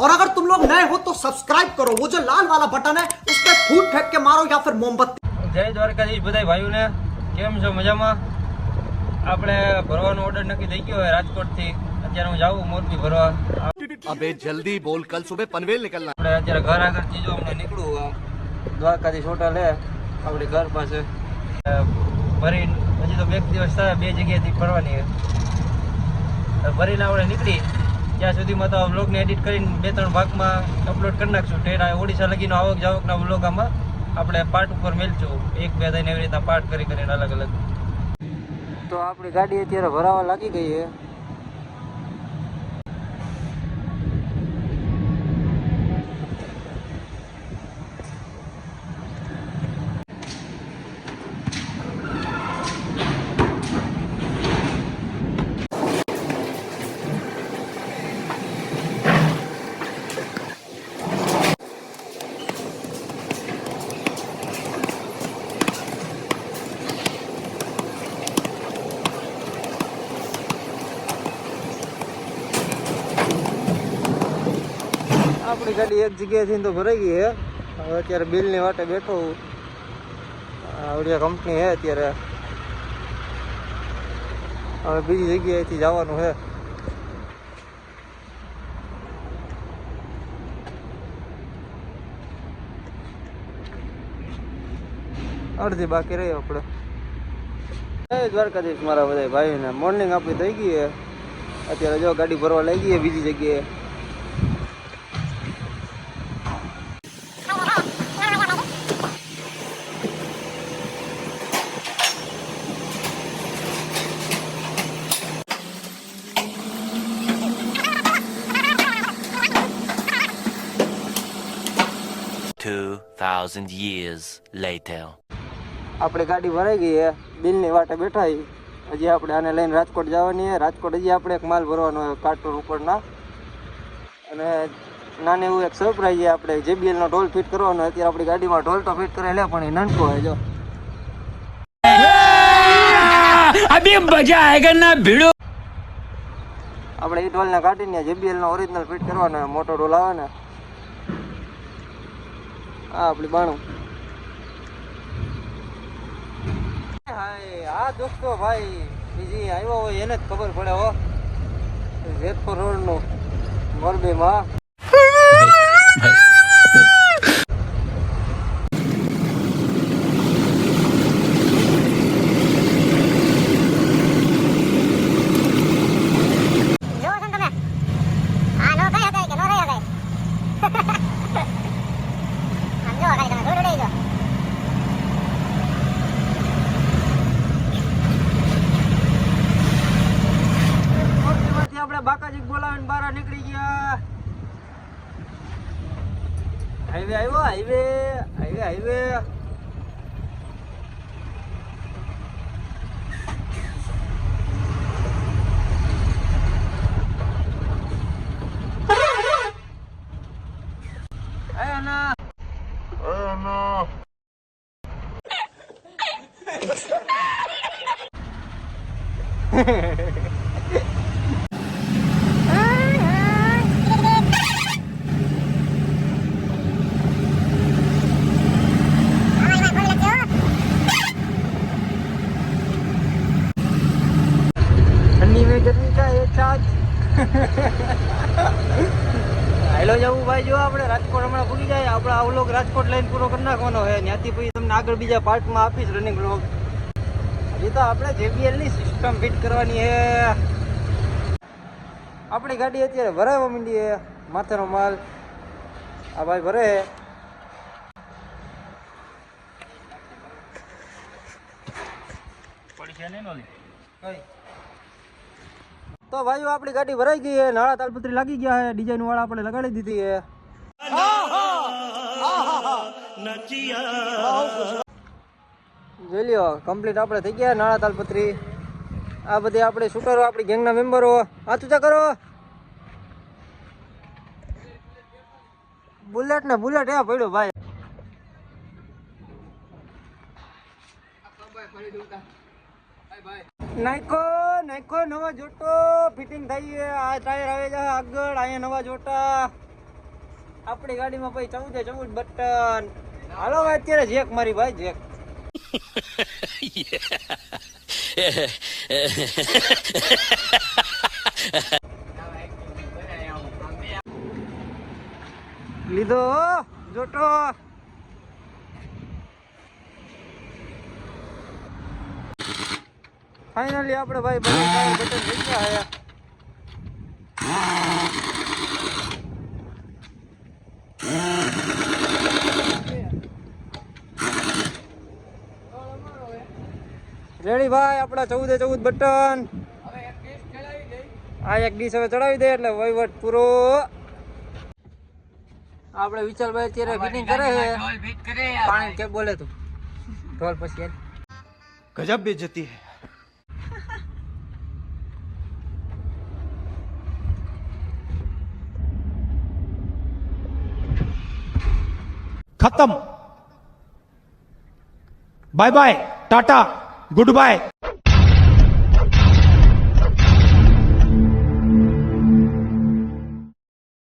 और अगर तुम लोग नए हो तो सब्सक्राइब करो, वो जो लाल वाला बटन है उस पर फूट फेंक के मारो या फिर मोमबत्ती। જય દ્વારકાધીશ બધા ભાઈઓને, કેમ છો? મજામાં? આપણે ભરવાનો ઓર્ડર નક્કી થઈ ગયો હોય રાજકોટથી. અત્યારે હું જાઉં મોરબી ભરવા. अबे जल्दी बोल, कल सुबह पनवेल निकलना। આપણે અત્યારે ઘર આગળથી જો હમણાં નીકળું દ્વારકાધીશ હોટલ હે આપણી ઘર પાસે. ભરીને હજી તો 2 દિવસ થાય, 2 જગ્યાએથી ફરવાની છે. ભરીને આપણે નીકળી ત્યાં સુધીમાં તો વ્લોગને એડિટ કરીને 2-3 ભાગમાં અપલોડ કરી નાખશું. ટેરા ઓડિશા લગીનો આવક જાવકના વ્લોગ આમાં આપણે પાર્ટ ઉપર મેળશું. 1-2 થઈને એવી રીતના પાર્ટ કરીને અલગ અલગ. તો આપણી ગાડી અત્યારે ભરાવા લાગી ગઈ છે. આપણી ગાડી એક જગ્યાએથી તો ભરાઈ ગઈ છે. હવે અત્યારે બિલની વાટે બેઠો હું. આવડિયા કંપની છે અત્યારે. હવે બીજી જગ્યાએથી જવાનું છે. અડધી બાકી રહી આપણે. જય દ્વારકાધીશ મારા બધા ભાઈઓને. મોર્નિંગ આપણી થઈ ગઈ છે. અત્યારે જો ગાડી ભરવા લઈ ગઈ બીજી જગ્યાએ. years later. આપણે ગાડી ભરાઈ ગઈ છે. બિલની વાટે બેઠા. હજી આપણે આને લઈને રાજકોટ જવાની છે. રાજકોટ હજી આપણે એક માલ ભરવાનો હોય કાર્ટૂન ઉપરના. અને નાને એવું એક સરપ્રાઈઝ છે. આપણે JBL નો ઢોલ ફિટ કરવાનો. અત્યારે આપણી ગાડીમાં ઢોલ તો ફિટ કરેલા પણ એ નાનકો હોય. જો अभी मजा आएगा ना भिड़ो. આપણે એ ઢોલને કાઢીને JBL નો ઓરિજિનલ ફિટ કરવાનો હોય. મોટો ઢોલ આવે ને આ આપણી બાણું. હાય આ દોસ્તો ભાઈ બીજી આવ્યો હોય એને જ ખબર પડે હો. જેતપુર રોડ નું મોરબીમાં. આપણે બાકાજી બોલાવીને બહાર નીકળી ગયા. હાઈવે આવ્યો. હાઈવે હાઈવે હાઈવે હેલો જવું ભાઈ. જો આપણે રાજકોટ હમણાં પૂરી જાય. આપણે આ વ્લોગ રાજકોટ લઈને પૂરો કરી નાખવાનો છે. ત્યાંથી પછી તમને આગળ બીજા પાર્ટમાં આપીશ રનિંગ વ્લોગ. હજી તો આપણે JBL ની સિસ્ટમ ફિટ કરવાની છે. આપણી ગાડી અત્યારે ભરાવા માંડી છે. માથેનો માલ આ ભાઈ ભરે. તો ભાઈઓ આપણી ગાડી ભરાઈ ગઈ છે. નાળા તાલપત્રી લાગી ગયા છે. ડિઝાઇન વાળા આપણે લગાડી દીધી છે. જોઈ લ્યો કમ્પ્લીટ આપણે થઈ ગયા નાળા તાલપત્રી. આ બધી આપણે શૂટરો આપણી ગેંગના મેમ્બરો હાથ ઊંચા કરો. બુલેટ ને બુલેટ એ પડ્યો ભાઈ. નાખો નાખો નવા જોટો ફિટિંગ થઈ. આ ટાયર આવે છે આગળ. અહીંયા નવા જોટા આપણી ગાડીમાં ભાઈ 14 બટન. હાલો ભાઈ અત્યારે જેક મારી ભાઈ જેક. લીધો જોટો. ફાઇનલી આપણે ભાઈ બટન થઈ ગયા હે. રેડી ભાઈ આપડા 14 બટન. આ એક ડીશ હવે ચડાવી દે એટલે વહીવટ પૂરો. આપણે વિશાલભાઈ અત્યારે ફિટિંગ કરે છે. પાણી કે બોલે તું ઢોલ પછી गजब बेइज्जती है. खत्म. Bye bye tata good bye.